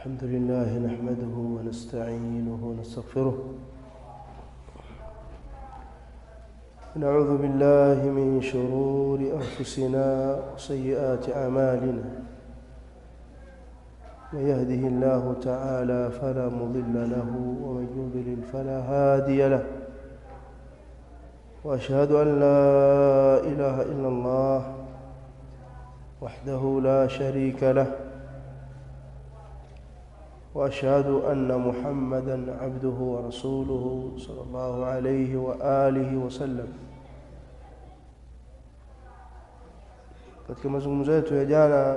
الحمد لله نحمده ونستعينه ونستغفره نعوذ بالله من شرور أنفسنا وسيئات أعمالنا من يهده الله تعالى فلا مضل له ومن يضلل فلا هادي له وأشهد أن لا إله إلا الله وحده لا شريك له وأشهد أن محمدًا عبده ورسوله صلى الله عليه وآله وسلم. Katika mazungumzo yetu ya jana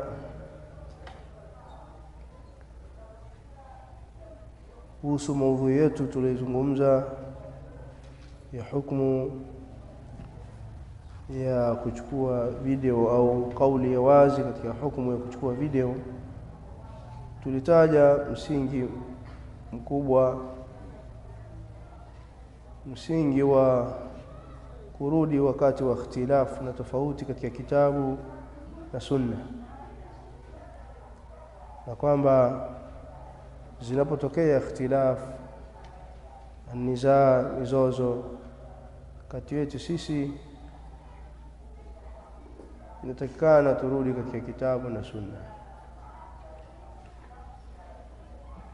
kuhusu maudhui yetu tulizungumza ya hukumu ya kuchukua video au kauli ya wazi katika hukumu ya kuchukua video. Tulitaja msingi mkubwa, msingi wa kurudi wakati wa ikhtilafu na tofauti katika kitabu na sunna, na kwamba zinapotokea ikhtilafu, nizaa, mizozo kati yetu sisi, inatakikana turudi katika kitabu na sunna,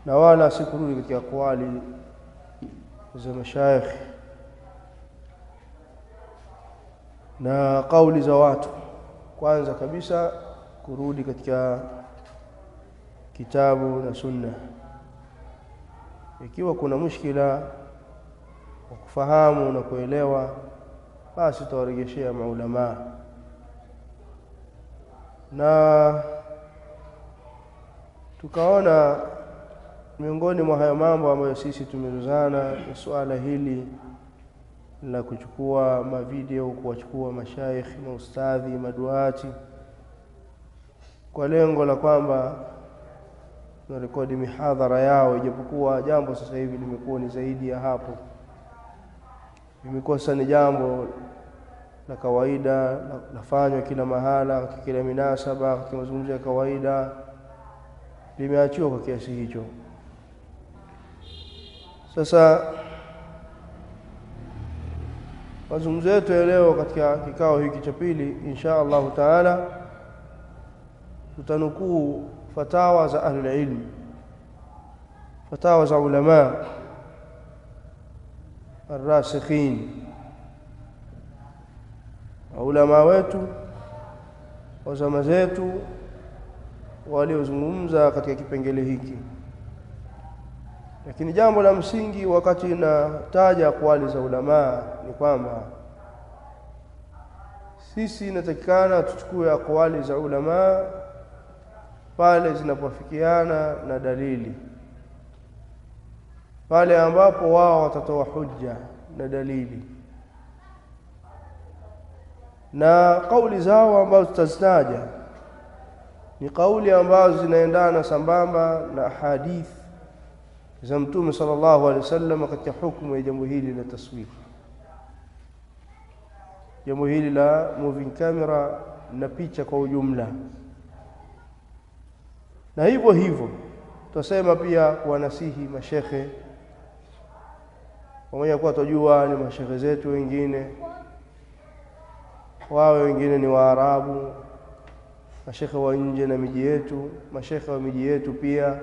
na wala si kurudi katika aqwali za mashaikh na kauli za watu. Kwanza kabisa kurudi katika kitabu na sunna. Ikiwa kuna mushkila wa kufahamu na kuelewa, basi tutawarejeshea maulama. Na tukaona miongoni mwa haya mambo ambayo sisi tumezozana ni suala hili la kuchukua mavideo, kuwachukua mashaikh na ustadhi, maduati, kwa lengo la kwamba na rekodi mihadhara yao, ijapokuwa jambo sasa hivi limekuwa ni zaidi ya hapo. Limekuwa ni jambo la kawaida, lafanywa kila mahala, katika kila minasaba, katika mazungumzo ya kawaida, limeachiwa kwa kiasi hicho. Sasa mazungumzo yetu ya leo katika kikao hiki cha pili, insha Allah taala, tutanukuu fatawa za ahlul ilm, fatawa za ulama ar-rasikhin, ulama wetu wa zama zetu waliozungumza katika kipengele hiki. Lakini jambo la msingi wakati nataja aqwali za ulama ni kwamba sisi inatakikana tuchukue aqwali za ulama pale zinapofikiana na dalili, pale ambapo wao watatoa hujja na dalili, na kauli zao ambazo tutazitaja ni kauli ambazo zinaendana sambamba na hadithi za Mtume sallallahu alaihi wasallam katika hukumu ya jambo hili la taswir, jambo hili la moving camera na picha kwa ujumla. Na hivyo hivyo tutasema pia kuwanasihi mashekhe, pamoja kwa tujua ni mashekhe zetu wengine, wao wengine ni Waarabu, mashekhe wa nje na miji yetu, mashekhe wa miji yetu pia,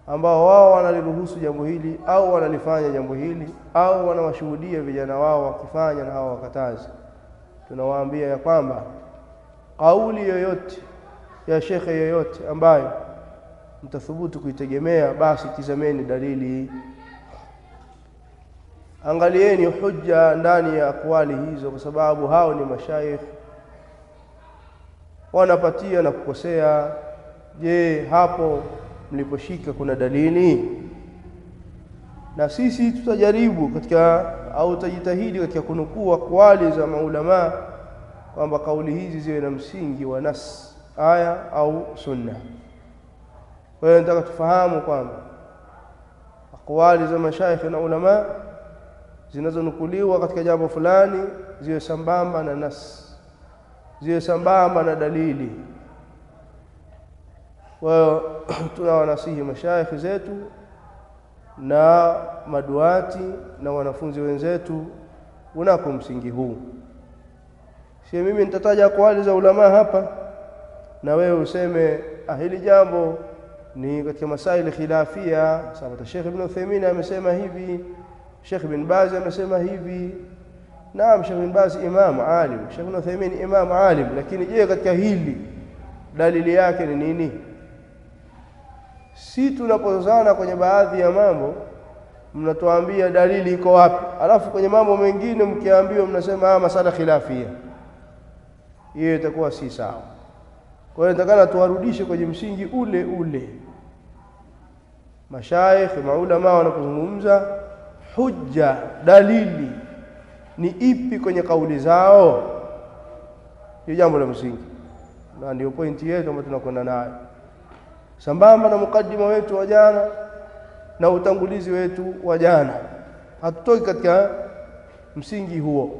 ambao wao wanaliruhusu jambo hili au wanalifanya jambo hili au wanawashuhudia vijana wao wakifanya na hao wakatazi. Tunawaambia ya kwamba kauli yoyote ya shekhe yoyote ambayo mtathubutu kuitegemea, basi tizameni dalili, angalieni hujja ndani ya akwali hizo, kwa sababu hao ni mashaikh, wanapatia na kukosea. Je, hapo mliposhika kuna dalili? Na sisi tutajaribu katika au tutajitahidi katika kunukuu akwali za maulama kwamba kauli hizi ziwe na msingi wa nas, aya au sunna. Kwa hiyo nataka tufahamu kwamba akwali za mashaikh na ulama zinazonukuliwa katika jambo fulani ziwe sambamba na nas, ziwe sambamba na dalili. Kwa tunawanasihi mashaikh zetu na maduati na wanafunzi wenzetu unako msingi huu. Si mimi nitataja aqwali za ulama hapa na wewe useme hili jambo ni katika masaili khilafia, sababu Sheikh Ibn Uthaymeen amesema hivi, Sheikh Ibn Baz amesema hivi. Naam, Sheikh Ibn Baz imam alim, Sheikh Ibn Uthaymeen imam alim, lakini je, katika hili dalili yake ni nini? Si tunapozana kwenye baadhi ya mambo mnatuambia dalili iko wapi, alafu kwenye mambo mengine mkiambiwa mnasema masala khilafia. Hiyo itakuwa si sawa. Kwa hiyo nataka tuwarudishe kwenye msingi ule ule. Mashaikh maulama wanapozungumza hujja, dalili ni ipi kwenye kauli zao, hiyo jambo la msingi, na ndio pointi yetu ambayo tunakwenda nayo, sambamba na mukaddima wetu wa jana na utangulizi wetu wa jana. Hatutoki katika msingi huo.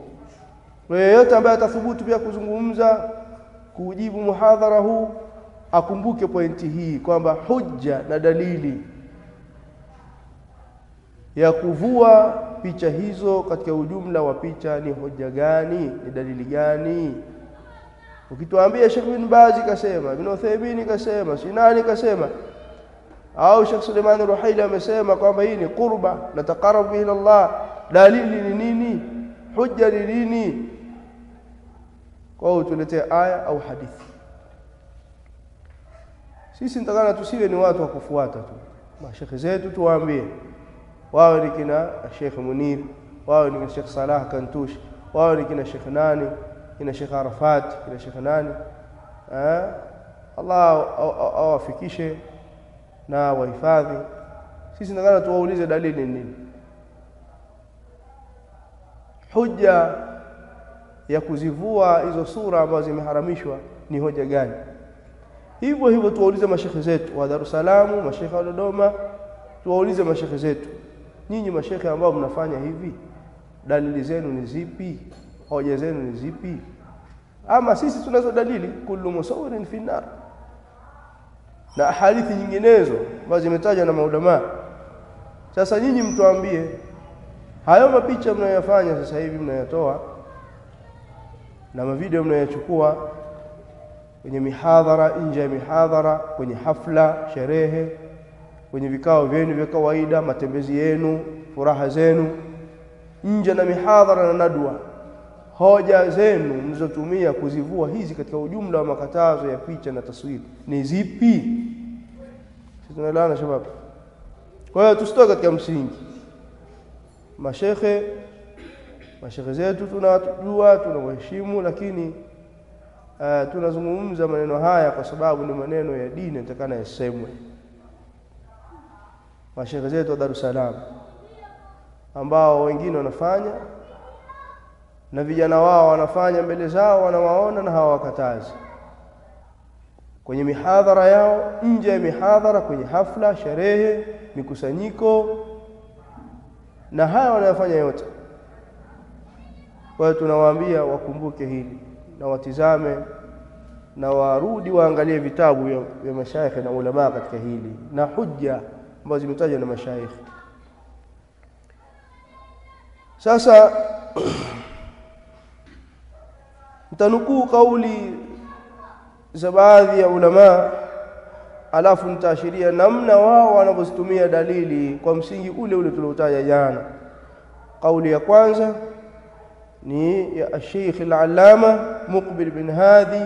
Yeyote ambaye atathubutu pia kuzungumza kujibu muhadhara huu akumbuke pointi hii kwamba hujja na dalili ya kuvua picha hizo katika ujumla wa picha ni hoja gani, ni dalili gani? Ukituambia Sheikh Ibn Baz kasema, Ibn Uthaymeen kasema, Sinani kasema, au Sheikh Suleiman Ruhaili amesema kwamba hii ni qurba na taqarrub ila Allah, dalili ni nini? Hujja ni nini? Kwa hiyo tuletee aya au hadithi. Sisi nitakana tusiwe ni watu wa kufuata tu mashekhe zetu, tuwaambie wao ni kina Sheikh Munir, wao ni kina Sheikh Salah Kantush, wao ni kina Sheikh nani, kina Sheikh Arafat, kina Sheikh nani. Allah awafikishe na wahifadhi. Sisi nitakana tuwaulize dalili ni nini, hujja ya kuzivua hizo sura ambazo zimeharamishwa ni hoja gani? Hivyo hivyo tuwaulize mashekhe zetu wa Dar es Salaam, mashekhe wa Dodoma, tuwaulize mashekhe zetu, nyinyi mashekhe ambao mnafanya hivi, dalili zenu ni zipi? Hoja zenu ni zipi? Ama sisi tunazo dalili, kullu musawwirin fi nar, na hadithi nyinginezo ambazo zimetajwa na maulama. Sasa nyinyi mtuambie, hayo mapicha mnayofanya sasa hivi, mnayotoa na mavideo mnayochukua kwenye mihadhara, nje ya mihadhara, kwenye hafla, sherehe, kwenye vikao vyenu vya kawaida, matembezi yenu, furaha zenu, nje na mihadhara na nadwa, hoja zenu mlizotumia kuzivua hizi katika ujumla wa makatazo ya picha na taswiri ni zipi? Sisi tunaelewana shababu? Kwa hiyo tusitoke katika msingi. Mashekhe zetu tunawajua, tunawaheshimu, lakini tunazungumza maneno haya kwa sababu ni maneno ya dini, yatakana yasemwe. Mashekhe zetu wa Dar es Salaam ambao wengine wanafanya na vijana wao wanafanya mbele zao, wanawaona na hawakatazi, kwenye mihadhara yao, nje ya mihadhara, kwenye hafla, sherehe, mikusanyiko, na haya wanayofanya yote. Kwa hiyo tunawaambia wakumbuke hili na watizame na warudi waangalie vitabu vya mashaikh na ulama katika hili na hujja ambazo zimetajwa na mashaikh. Sasa mtanukuu kauli za baadhi ya ulama, alafu nitaashiria namna wao wanavyozitumia dalili kwa msingi ule ule tuliotaja jana. Kauli ya kwanza ni ya Sheikh al-Allama Muqbil bin Hadi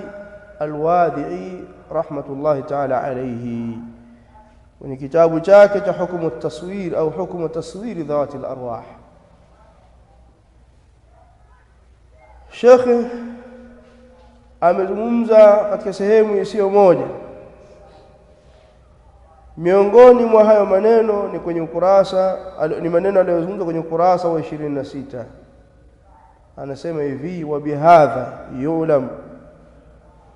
al-Wadi'i rahmatullahi ta'ala alayhi, kwenye kitabu chake cha hukumu at-taswir au hukumu taswiri dhawati al-arwah. Sheikh amezungumza katika sehemu isiyo moja, miongoni mwa hayo maneno ni kwenye ukurasa, ni maneno aliyozungumza kwenye ukurasa wa 26. Anasema hivi: wa bihadha yu'lam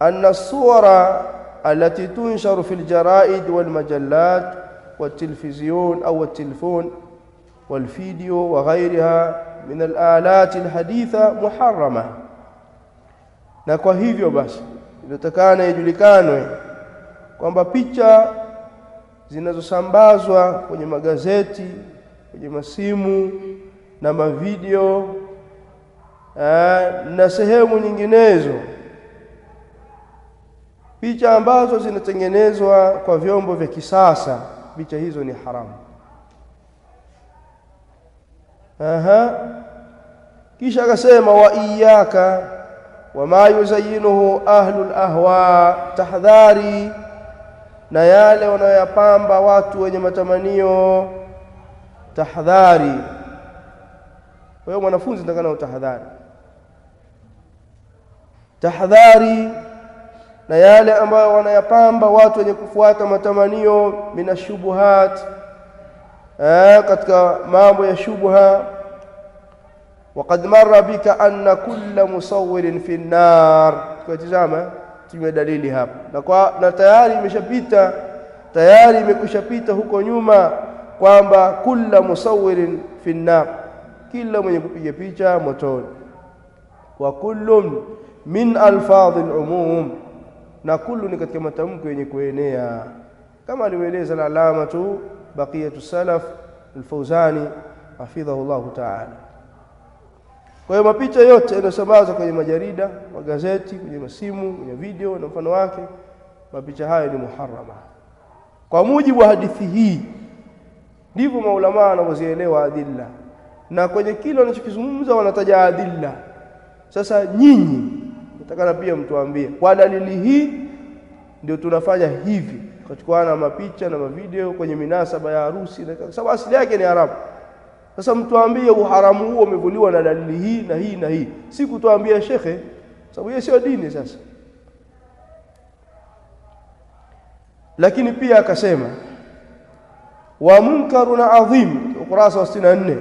anna as-suwara allati tunsharu fil jaraid wal majallat wat televizyon au at telefon wal video wa ghayriha min al-alat al-haditha muharrama. Na kwa hivyo basi inatakana ijulikanwe kwamba picha zinazosambazwa kwenye magazeti, kwenye masimu na mavideo na sehemu nyinginezo, picha ambazo zinatengenezwa kwa vyombo vya kisasa, picha hizo ni haramu. Kisha akasema wa iyyaka wama yuzayinuhu ahlul ahwa, tahdhari na yale wanayopamba watu wenye matamanio, tahdhari. Kwa hiyo mwanafunzi ndakana utahadhari, tahdhari na yale ambayo wanayapamba watu wenye kufuata matamanio, minashubuhat, katika mambo ya shubha. وقد مر بك أن كل مصور في النار. Tukatizama tume dalili hapa na tayari imeshapita, tayari imekushapita huko nyuma kwamba kila musawwirin fi nar, kila mwenye kupiga picha motoni. Wa kullun min alfadhil umum, na kullu ni katika matamko yenye kuenea, kama alieleza al-alamatu baqiyatu salaf al-Fawzani hafidhahu Allah ta'ala. Kwa hiyo mapicha yote yanasambazwa kwenye majarida, magazeti, kwenye masimu, kwenye video na mfano wake, mapicha hayo ni muharrama. Kwa mujibu wa hadithi hii ndivyo maulama wanavyozielewa adilla, na kwenye kile wanachokizungumza wanataja adilla. Sasa nyinyi natakana pia mtuambie kwa dalili hii ndio tunafanya hivi, kuchukua na mapicha na mavideo kwenye minasaba ya harusi, kwa sababu asili yake ni haramu. Sasa mtuambie uharamu huo umevuliwa na dalili hii na hii na hii, si kutuambia shekhe, sababu hiyo sio dini. Sasa lakini pia akasema wa munkarun adhim, ukurasa wa 64,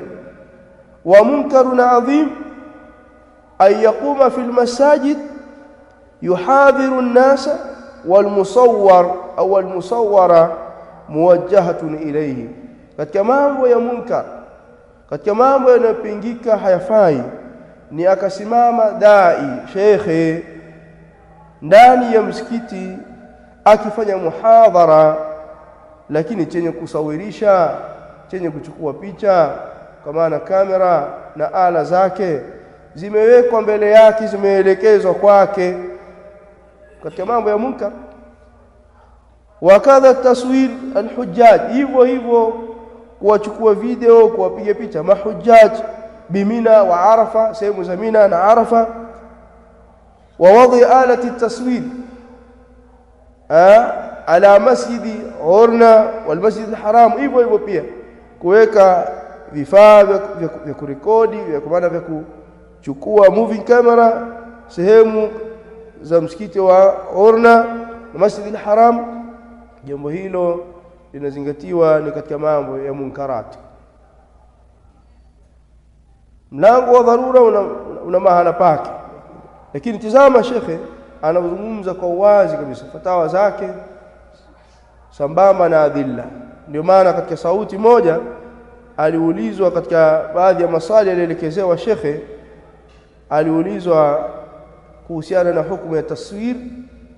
wa munkarun adhim ay yaquma fil masajid yuhadhiru an-nasa wal musawwar au al musawwara muwajjahatun ilayhi. Katika mambo ya munkar, katika mambo yanayopingika hayafai, ni akasimama dai shekhe ndani ya msikiti akifanya muhadhara, lakini chenye kusawirisha, chenye kuchukua picha, kwa maana kamera na ala zake zimewekwa mbele yake, zimeelekezwa kwake, katika mambo ya munkar. Wakadha taswir alhujjaj, hivyo hivyo kuwachukua video, kuwapiga picha mahujjaj bimina wa Arafa, sehemu za Mina na Arafa. Wa wadhi alati taswir ala masjidi Urna wal masjid al-haram, hivyo hivyo pia kuweka vifaa vya kurekodi, vya maana vya kuchukua moving camera sehemu za msikiti wa Urna na masjid al-haram. Jambo hilo linazingatiwa ni katika mambo ya munkarat. Mlango wa dharura una mahala pake, lakini tazama shekhe anazungumza kwa uwazi kabisa fatawa zake sambamba na adilla. Ndio maana katika sauti moja aliulizwa, katika baadhi ya maswali alielekezewa shekhe, aliulizwa kuhusiana na hukumu ya taswir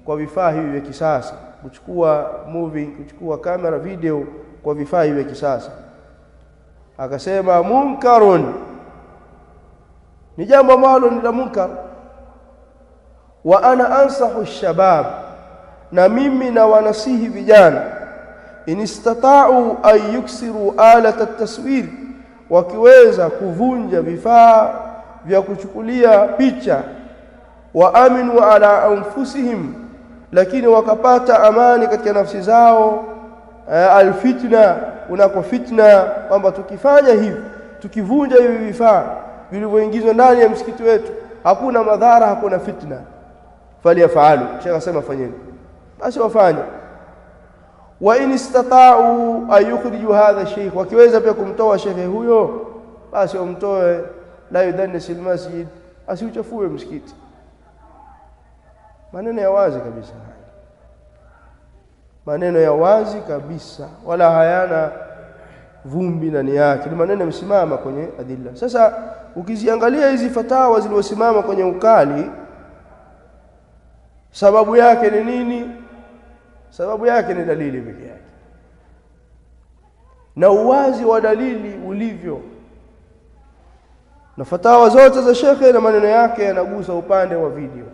kwa vifaa hivi vya kisasa, kuchukua movie, kuchukua kamera, video kwa vifaa hivi vya kisasa. Akasema munkarun, ni jambo ambalo ni la munkar. Wa ana ansahu shabab, na mimi na wanasihi vijana, inistata'u an yuksiru alata at-taswir, wakiweza kuvunja vifaa vya kuchukulia picha, wa aminu ala anfusihim, lakini wakapata amani katika nafsi zao, alfitna, unako fitna, kwamba tukifanya hivi, tukivunja hivi vifaa vilivyoingizwa ndani ya msikiti wetu, hakuna madhara, hakuna fitna, falyafalu. Sheikh asema fanyeni, basi wafanye. Wa in istata'u an yukhriju hadha shaykh, wakiweza pia kumtoa shekhe huyo, basi wamtoe. La yudannis almasjid, asiuchafue msikiti. Maneno ya wazi kabisa, maneno ya wazi kabisa, wala hayana vumbi ndani yake, ni maneno yamesimama kwenye adilla. Sasa ukiziangalia hizi fatawa zilizosimama kwenye ukali, sababu yake ni nini? Sababu yake ni dalili pekee yake. na uwazi wa dalili ulivyo. Na fatawa zote za shekhe na maneno yake yanagusa upande wa video,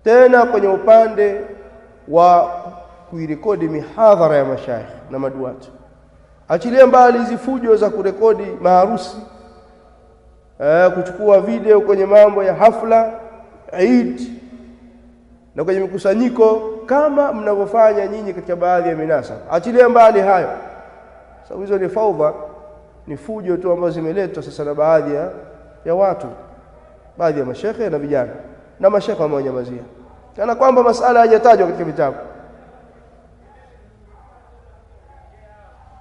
tena kwenye upande wa kuirekodi mihadhara ya mashaikh na maduati. Achilia mbali hizi fujo za kurekodi maharusi, kuchukua video kwenye mambo ya hafla, Eid na kwenye mikusanyiko kama mnavyofanya nyinyi katika baadhi ya minasaba. Achilia mbali hayo, sababu hizo ni faudha, ni fujo tu ambazo zimeletwa sasa na baadhi ya watu, baadhi ya mashekhe na vijana na mashekhe wamewanyamazia kana kwamba masala hayajatajwa katika vitabu.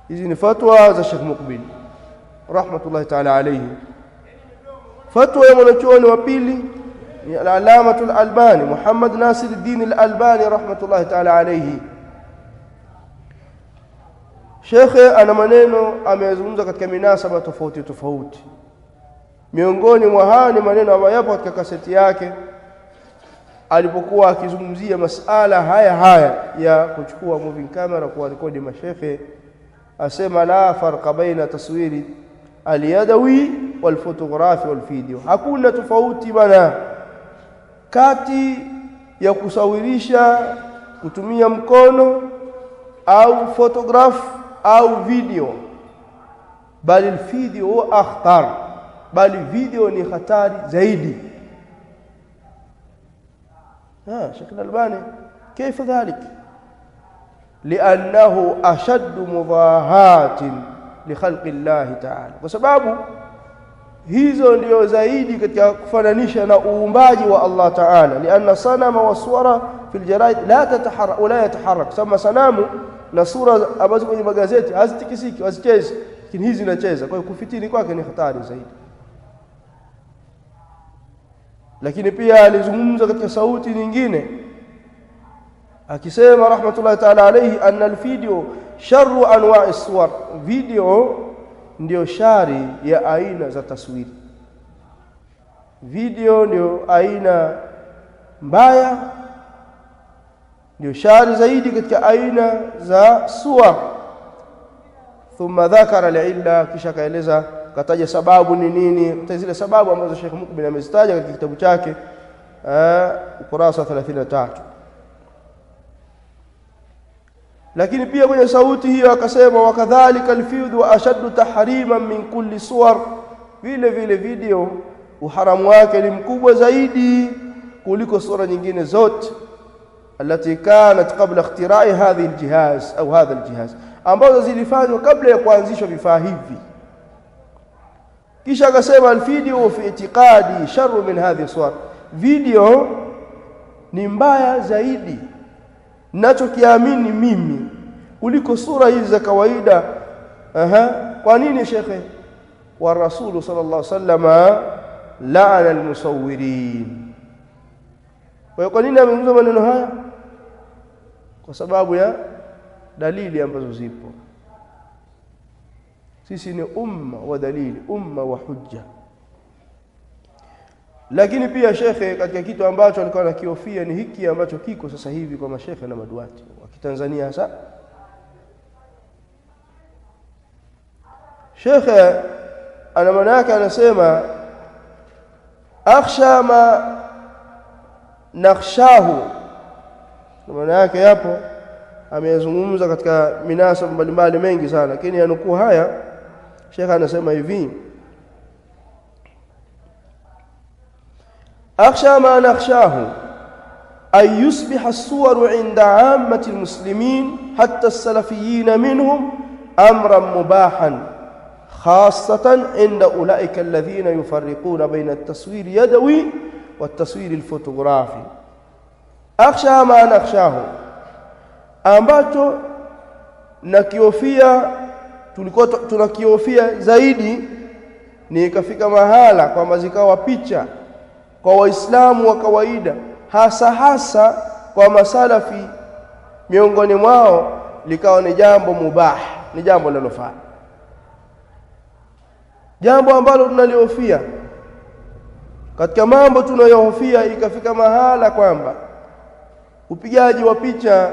Hizi ni fatwa za Sheikh Muqbil rahmatullahi ta'ala alayhi. Fatwa ya mwanachuoni wa pili ni al-Allamatul Albani, Muhammad Nasiruddin al-Albani rahmatullahi ta'ala alayhi. Shekhe ana maneno ameyazungumza katika minasaba tofauti tofauti. Miongoni mwa haya ni maneno ambayo yapo katika kaseti yake alipokuwa akizungumzia masala haya ya kuchukua moving camera kwa rekodi mashekhe. Asema la farqa baina taswiri al-yadawi wal fotografi wal video, hakuna tofauti bana kati ya kusawirisha kutumia mkono au photograph au video, bali video akhtar, bali video ni hatari zaidi. Sheikh Al-Albani كيف ذلك؟ لأنه أشد مضاهاة لخلق الله تعالى, kwa sababu hizo ndio zaidi katika kufananisha na uumbaji wa Allah Ta'ala. Lianna sanama wa suwara fil jaraid la tataharrak wala yataharrak, sama sanamu na sura ambazo kwenye magazeti hazitikisiki, hazichezi, lakini hizi zinacheza. Kwa hiyo kufitini kwake ni hatari zaidi. Lakini pia alizungumza katika sauti nyingine akisema rahmatullahi ta'ala alayhi, anna al-video sharru anwa'i suwar, video ndio shari ya aina za taswiri. Video ndio aina mbaya, ndio shari zaidi katika aina za suwar. Thumma dhakara al-illa, kisha kaeleza, kataja sababu ni nini, zile sababu ambazo Sheikh Muqbil amezitaja katika kitabu chake ukurasa 33. Lakini pia kwenye sauti hiyo akasema, wakadhalika alfidhu wa ashaddu tahriman min kulli suwar, vile vile video uharamu wake ni mkubwa zaidi kuliko sura nyingine zote, alati kanat qabla ikhtira'i hadhihi aljihaz au hadha aljihaz, ambazo zilifanywa kabla ya kuanzishwa vifaa hivi. Kisha akasema alvideo fi i'tiqadi sharru min hadhihi suwar, video ni mbaya zaidi ninachokiamini mimi kuliko sura hizi za kawaida. Kwa nini shekhe? Wa Rasul sallallahu alaihi wasallam la'ana almusawwirin. Kwa nini amezungumza maneno haya? Kwa sababu ya dalili ambazo zipo. Sisi ni umma wa dalili, umma wa hujja. Lakini pia shekhe katika kitu ambacho alikuwa anakiofia ni hiki ambacho kiko sasa hivi kwa mashekhe na maduati wa Kitanzania hasa. Shekhe ana maana yake anasema, akhsha ma nakhshahu, maana yake yapo ameyazungumza katika minasaba mbalimbali mengi sana, lakini yanukuu haya shekhe anasema hivi, akhsha ma nakhshahu ay yusbiha as-suwaru 'inda 'ammati al-muslimin hatta as-salafiyyin minhum amran mubahan, khasatan 'inda ulaika alladhina yufarriquna bayna at-taswir yadawi wa at-taswir al-fotografi. Akhsha ma nakhshahu, ambacho nakiofia, tulikuwa tunakiofia zaidi, ni ikafika mahala kwamba zikawa picha kwa waislamu wa kawaida, hasa kwa masalafi miongoni mwao, likawa ni jambo mubah, ni jambo linalofaa, jambo ambalo tunaliofia. Katika mambo tunayohofia ikafika mahala kwamba upigaji wa picha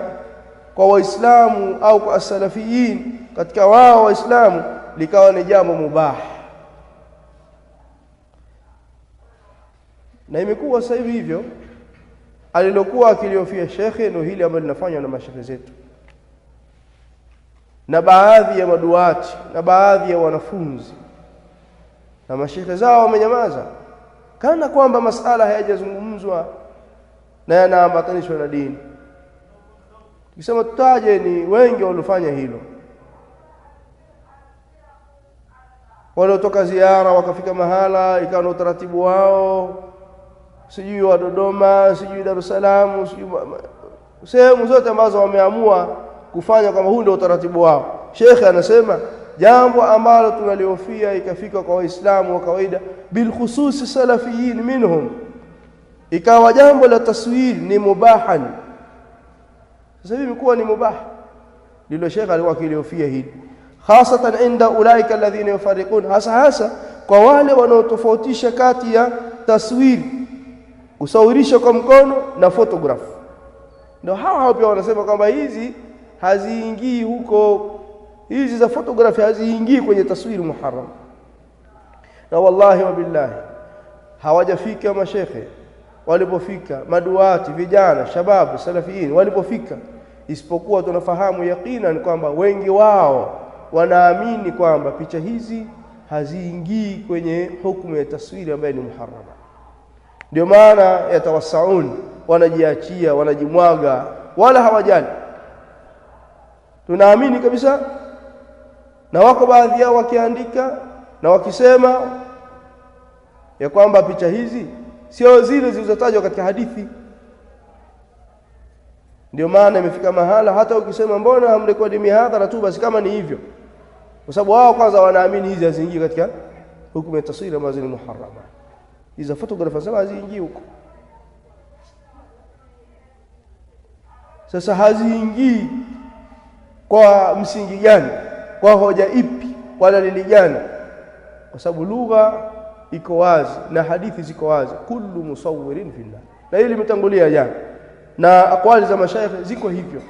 kwa waislamu au kwa salafiyin katika wao Waislamu likawa ni jambo mubah. Na imekuwa sasa hivi hivyo. Alilokuwa akiliofia shekhe ndio hili ambalo linafanywa na mashekhe zetu na baadhi ya maduati na baadhi ya wanafunzi, na mashekhe zao wamenyamaza kana kwamba masala hayajazungumzwa na yanaambatanishwa na dini. Tukisema tutaje ni wengi waliofanya hilo, waliotoka ziara wakafika mahala ikawa na utaratibu wao, sijui wa Dodoma, sijui Dar es Salaam, sijui sehemu zote ambazo wameamua kufanya kama huu ndio utaratibu wao. Sheikh anasema jambo ambalo tunaliofia ikafika kwa Waislamu wa kawaida bil khusus salafiyin minhum, ikawa jambo la taswir ni mubahan. Sasa hivi imekuwa ni mubah. Lilo Sheikh alikuwa akiliofia hili hasatan inda ulaika alladhina yufariqun, hasa kwa wale wanaotofautisha kati ya taswir, kusawirisha kwa mkono, na photograph. Ndio hao pia wanasema kwamba hizi haziingii huko, hizi za photography haziingii kwenye taswiri muharram. Na wallahi wa billahi hawajafika mashekhe walipofika, maduati, vijana, shababu, salafiyin walipofika, isipokuwa tunafahamu yaqinan kwamba wengi wao wanaamini kwamba picha hizi haziingii kwenye hukumu ya taswiri ambayo ni muharrama. Ndio maana yatawassaun, wanajiachia, wanajimwaga, wala hawajali. Tunaamini kabisa, na wako baadhi yao wakiandika na wakisema ya kwamba picha hizi sio zile zilizotajwa katika hadithi. Ndio maana imefika mahala hata ukisema mbona hamrekodi mihadhara tu basi kama ni hivyo, kwa sababu wao kwanza wanaamini hizi haziingii katika hukumu ya taswira ambazo ni muharrama. Hizo photography sasa haziingii huko. Sasa haziingii kwa msingi gani? Kwa hoja ipi? Kwa dalili gani? Kwa sababu lugha iko wazi na hadithi ziko wazi, kullu musawwirin fillah. Na hili limetangulia jana, na aqwali za mashaikh ziko hivyo.